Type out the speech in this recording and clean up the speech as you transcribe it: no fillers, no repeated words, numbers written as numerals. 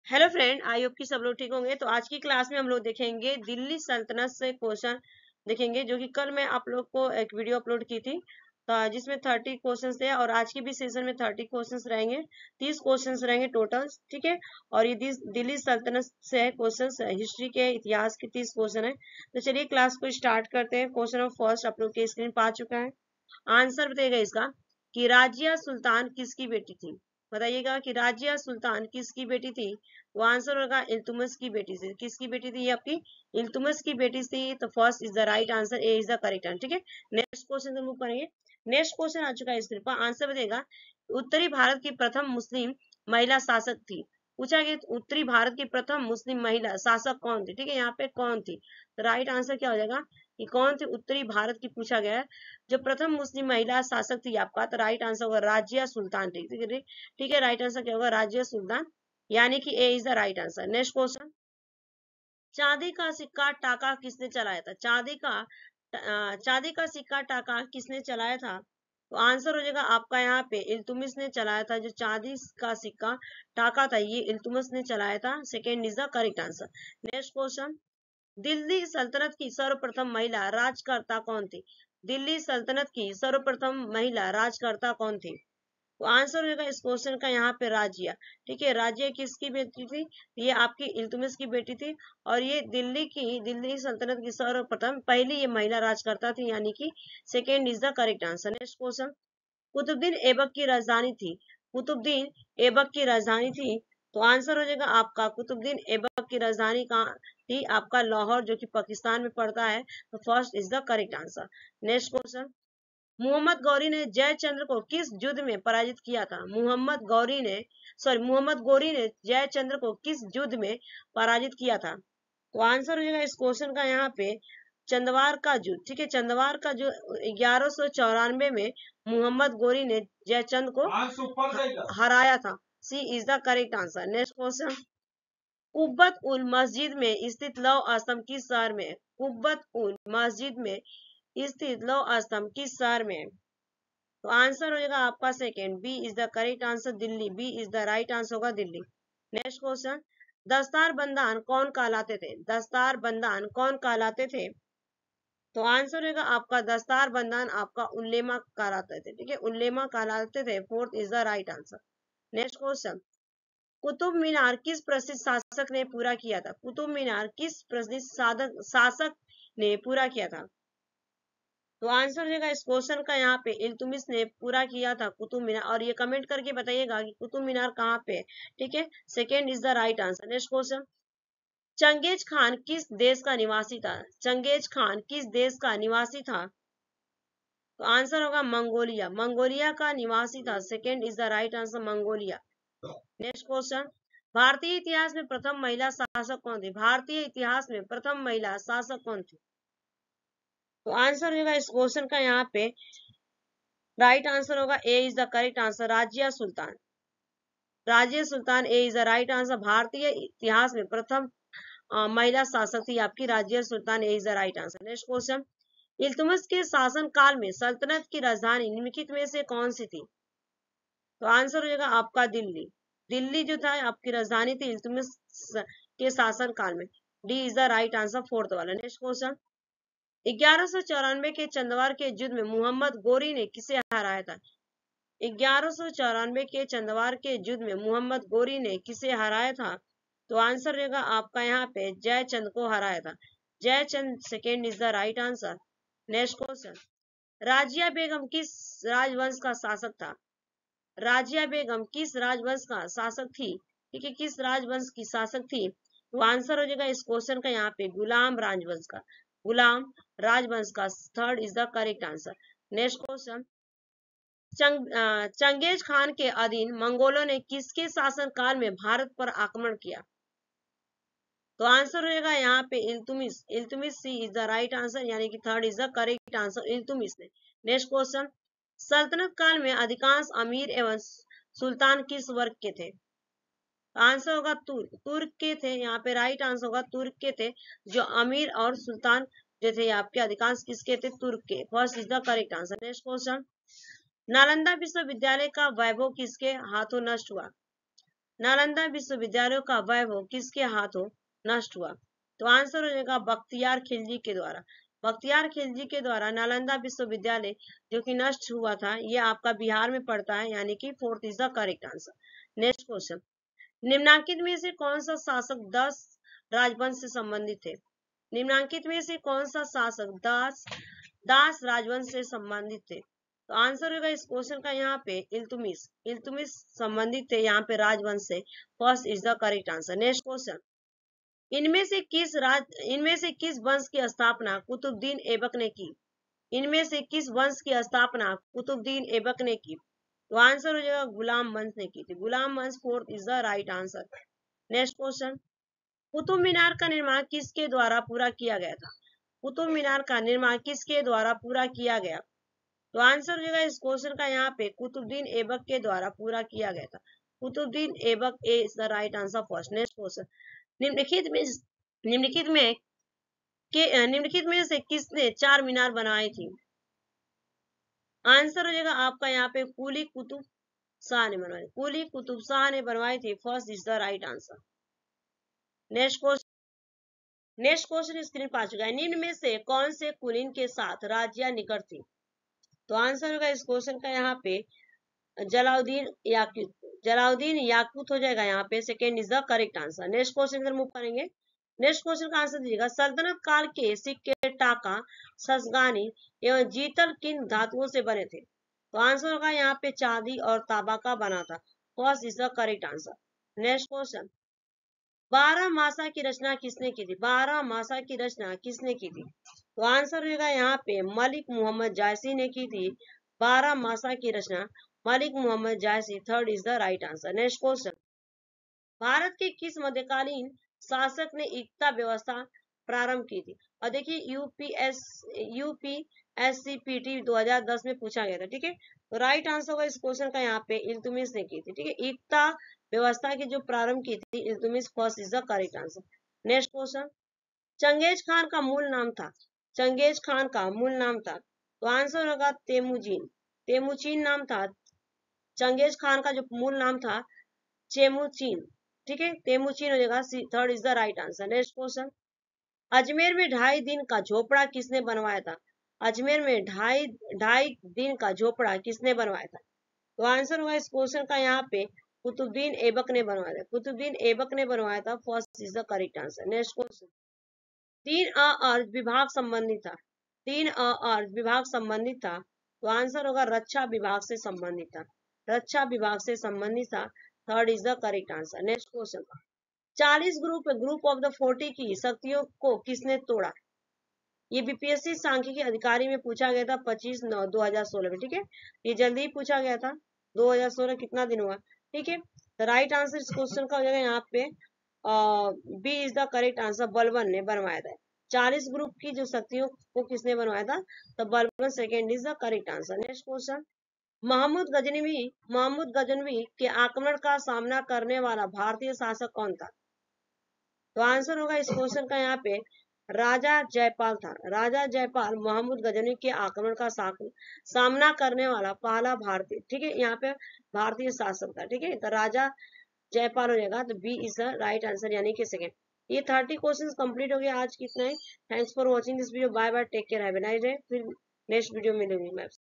Hello friend, I hope कि सब लोग ठीक होंगे। तो आज की क्लास में हम लोग देखेंगे दिल्ली सल्तनत से क्वेश्चन देखेंगे, जो कि कल मैं आप लोग को एक वीडियो अपलोड की थी जिसमें 30 क्वेश्चंस थे। और आज की भी सेशन में 30 क्वेश्चंस रहेंगे, 30 क्वेश्चंस रहेंगे टोटल, ठीक है। और ये दिल्ली सल्तनत से है क्वेश्चंस, हिस्ट्री के इतिहास के 30 क्वेश्चन है। तो चलिए क्लास को स्टार्ट करते हैं। क्वेश्चन ऑफ फर्स्ट आप लोग के स्क्रीन पर आ चुका है। आंसर बताइएगा इसका कि राजिया सुल्तान किसकी बेटी थी। बताइएगा कि राजिया सुल्तान किसकी बेटी थी। वो आंसर होगा इल्तुतमिश की बेटी से। किसकी बेटी थी ये आपकी? इल्तुतमिश की बेटी थी। तो first is the right answer, A is the correct answer, ठीक है। नेक्स्ट क्वेश्चन हम लोग करेंगे। नेक्स्ट क्वेश्चन आ चुका है स्क्रीन पर। आंसर बताइएगा उत्तरी भारत की प्रथम मुस्लिम महिला शासक थी। पूछा गया उत्तरी भारत की प्रथम मुस्लिम महिला शासक कौन थी, ठीक है। यहाँ पे कौन थी, तो राइट आंसर क्या हो जाएगा कि कौन थी उत्तरी भारत की, पूछा गया है। जो प्रथम मुस्लिम महिला शासक थी आपका, तो राइट आंसर होगा राजिया सुल्तान, ठीक है। ठीक है, राइट आंसर क्या होगा? राजिया सुल्तान, यानी कि A is the right answer. Next question, चांदी का सिक्का टाका किसने चलाया था? चांदी का सिक्का टाका किसने चलाया था? तो आंसर हो जाएगा आपका यहाँ पे इल्तुतमिश ने चलाया था। जो चांदी का सिक्का टाका था ये इल्तुतमिश ने चलाया था। Second is the correct answer. Next question, Delhi सल्तनत की सर्वप्रथम महिला राजकर्ता कौन थी? दिल्ली सल्तनत की सर्वप्रथम महिला राजकर्ता कौन थी? तो आंसर होगा इस क्वेश्चन का यहाँ पे राजिया, ठीक है। राजिया किसकी बेटी थी? ये आपकी इल्तुतमिश की बेटी थी। और ये दिल्ली सल्तनत की सर्वप्रथम पहली ये महिला राजकर्ता थी, यानी कि second is the correct answer. Next question, Qutubuddin Aibak की राजधानी थी। कुतुबुद्दीन ऐबक की राजधानी थी। तो आंसर हो जाएगा आपका कुतुबुद्दीन ऐबक की राजधानी कहाँ थी? आपका लाहौर, जो कि पाकिस्तान में पड़ता है। तो first is the correct answer. Next question, Mohammad Ghori ने जयचंद्र को किस युद्ध में पराजित किया था? मोहम्मद गौरी ने जयचंद्र को किस युद्ध में पराजित किया था? तो आंसर हो जाएगा इस क्वेश्चन का यहाँ पे चंदवार का युद्ध, ठीक है। चंदवार का जो 1194 में मोहम्मद गौरी ने जयचंद को हराया था। C is the correct answer. Next question, Quwwat ul Masjid में स्थित लौह स्तंभ किस शहर में है? कुब्बत उल मस्जिद में स्थित लौह स्तंभ किस शहर में है? तो आंसर हो जाएगा आपका second, B is the correct answer, Delhi. B is the right answer होगा दिल्ली। नेक्स्ट क्वेश्चन, दस्तार बंदान कौन कहलाते थे? दस्तार बंदान कौन कहलाते थे? तो आंसर होगा आपका दस्तार बंदान आपका उल्लेमा कहलाते थे, ठीक है। उल्लेमा कहलाते थे। Fourth is the right answer. Next question, Qutub Minar किस प्रसिद्ध शासक ने पूरा किया था? कुतुब मीनार किस प्रसिद्ध शासक ने पूरा किया था? तो आंसर हो जाएगा इस क्वेश्चन का यहाँ पे इल्तुतमिश ने पूरा किया था कुतुब मीनार। और ये कमेंट करके बताइएगा कि कुतुब मीनार कहाँ पे है, ठीक है। Second is the right answer. Next question, चंगेज खान किस देश का निवासी था? चंगेज खान किस देश का निवासी था? तो आंसर होगा मंगोलिया। मंगोलिया का निवासी था। Second is the right answer, Mongolia. Next question, भारतीय इतिहास में प्रथम महिला शासक कौन थी? भारतीय इतिहास में प्रथम महिला शासक कौन थी? तो आंसर होगा इस क्वेश्चन का यहाँ पे राइट आंसर होगा A is the correct answer, Razia Sultan. Razia Sultan, A is the right answer. भारतीय इतिहास में प्रथम महिला शासक थी आपकी Razia Sultan, A is the right answer. Next question, Iltutmish के शासन काल में सल्तनत की राजधानी निम्नलिखित में से कौन सी थी? तो आंसर हो जाएगा आपका दिल्ली। दिल्ली जो था आपकी राजधानी थी इल्तुतमिश के शासन काल में। D is the right answer, fourth वाला। नेक्स्ट क्वेश्चन, 1194 के चंदवार के युद्ध में मोहम्मद गोरी ने किसे हराया था? 1194 के चंदवार के युद्ध में मोहम्मद गोरी ने किसे हराया था? तो आंसर रहेगा आपका यहाँ पे जयचंद को हराया था। Jaichand, second is the right answer. Next question, Razia Begum किस राजवंश का शासक था? राजिया बेगम किस राजवंश का शासक थी, ठीक है। किस राजवंश की शासक थी? तो आंसर हो जाएगा इस क्वेश्चन का यहाँ पे गुलाम राजवंश का। गुलाम राजवंश का। Third is the correct answer. Next question, चंगेज खान के अधीन मंगोलों ने किसके शासन काल में भारत पर आक्रमण किया? तो आंसर रहेगा यहाँ पे Iltutmish. Iltutmish, C is the right answer, यानी कि third is the correct answer, Iltutmish ने। नेक्स्ट क्वेश्चन, सल्तनत काल में अधिकांश अमीर एवं सुल्तान किस वर्ग के थे? आंसर होगा तुर्क। तुर्क के थे यहाँ पे, राइट आंसर होगा तुर्क के थे। जो अमीर और सुल्तान जो थे आपके अधिकांश किसके थे? तुर्क के। First is the correct answer. Next question, Nalanda विश्वविद्यालय का वैभव किसके हाथों नष्ट हुआ? नालंदा विश्वविद्यालय का वैभव किसके हाथों नष्ट हुआ? तो आंसर हो जाएगा बख्तियार खिलजी के द्वारा। बख्तियार खिलजी के द्वारा नालंदा विश्वविद्यालय जो कि नष्ट हुआ था, ये आपका बिहार में पड़ता है, यानी कि 4th is the correct answer. Next question, निम्नलिखित में से कौन सा शासक 10 राजवंश से संबंधित थे? निम्नलिखित में से कौन सा शासक दास राजवंश से संबंधित थे? तो आंसर होगा इस क्वेश्चन का यहाँ पे इल्तुतमिश संबंधित थे यहाँ पे राजवंश से। First is the correct answer. Next question, इनमें से किस वंश की स्थापना कुतुबुद्दीन ऐबक ने की? इनमें से किस वंश की स्थापना कुतुबुद्दीन ऐबक ने की? तो आंसर हो जाएगा गुलाम वंश ने की थी। गुलाम वंश 4th is the right answer. Next question, Qutub Minar का निर्माण किसके द्वारा पूरा किया गया था? कुतुब मीनार का निर्माण किसके द्वारा पूरा किया गया? तो आंसर हो जाएगा इस क्वेश्चन का यहाँ पे कुतुबुद्दीन ऐबक के द्वारा पूरा किया गया था। Qutubuddin Aibak A is the right answer first. Next question, निम्नलिखित में से किसने 4 मीनार बनाई थी? आंसर हो जाएगा आपका यहाँ पे कुली कुतुब शाह ने बनवाई। कुली कुतुब शाह ने बनवाई थी। First is the right answer. Next question screen पर आ चुका है। निम्न में से कौन से कुलीन के साथ राज्य निकट थी? तो आंसर होगा इस क्वेश्चन का यहाँ पे जलाउद्दीन याकूत हो जाएगा यहाँ पे। Second is the correct answer. Next question पर मूव करेंगे। नेक्स्ट क्वेश्चन का आंसर दीजिएगा, सल्तनत काल के सिक्के टाका, ससगानी एवं जीतल किन धातुओं से बने थे? तो आंसर होगा यहाँ पे चांदी और तांबा का बना था। First is the correct answer. Next question, 12 मासा की रचना किसने की थी? 12 मासा की रचना किसने की थी? तो आंसर होगा यहाँ पे मलिक मोहम्मद जायसी ने की थी 12 मासा की रचना। Malik Mohammad Jayasi, third is the right answer. Next question, Bharat के किस मध्यकालीन शासक ने एकता व्यवस्था प्रारंभ की थी? और देखिए यूपीएससीपीटी 2010 में पूछा गया था। ठीक है, तो राइट आंसर होगा इस क्वेश्चन का यहाँ पे इल्तुतमिश ने की थी। ठीक है, एकता व्यवस्था की जो प्रारंभ की थी Iltutmish, first is the correct answer. Next question, चंगेज खान का मूल नाम था। चंगेज खान का मूल नाम था, तो आंसर होगा तेमुचीन नाम था। चंगेज खान का जो मूल नाम था चेमुचीन। ठीक है, तेमुचीन हो जाएगा। Third is the right answer. Next question, Ajmer में 2.5 दिन का झोपड़ा किसने बनवाया था? अजमेर में ढाई दिन का झोपड़ा किसने बनवाया था? तो आंसर होगा इस क्वेश्चन का यहाँ पे कुतुबुद्दीन ऐबक ने बनवाया था। कुतुबुद्दीन ऐबक ने बनवाया था। First is the correct answer. Next question, 3 अर्ध विभाग संबंधित था। 3 अर्ध विभाग संबंधित था, तो आंसर होगा रक्षा विभाग से संबंधित था। रक्षा विभाग से संबंधित था। Third is the correct answer. Next question, 40 group of the 40 की शक्तियों को किसने तोड़ा? ये बीपीएससी सांख्यिकी अधिकारी में पूछा गया था 25/9/2016 में। ठीक है, ये जल्दी ही पूछा गया था। 2016 कितना दिन हुआ? ठीक है, तो राइट आंसर इस क्वेश्चन का हो जाएगा यहाँ पे B is the correct answer. Balban ने बनवाया था 40 ग्रुप की जो शक्तियों को किसने बनवाया था? तो Balban, second is the correct answer. Next question, Mohammad Ghaznavi के आक्रमण का सामना करने वाला भारतीय शासक कौन था? तो आंसर होगा इस क्वेश्चन का यहाँ पे राजा जयपाल था। राजा जयपाल मोहम्मद गजनवी के आक्रमण का सामना करने वाला पहला भारतीय, ठीक है, यहाँ पे भारतीय शासक था। ठीक है, तो राजा जयपाल हो जाएगा। तो B is the right answer, यानी कि सेकेंड। ये 30 क्वेश्चंस कंप्लीट हो गया आज। कितना है? Thanks for watching this video. Bye bye, take care, have a nice day. फिर नेक्स्ट वीडियो में मिलूंगी मैं।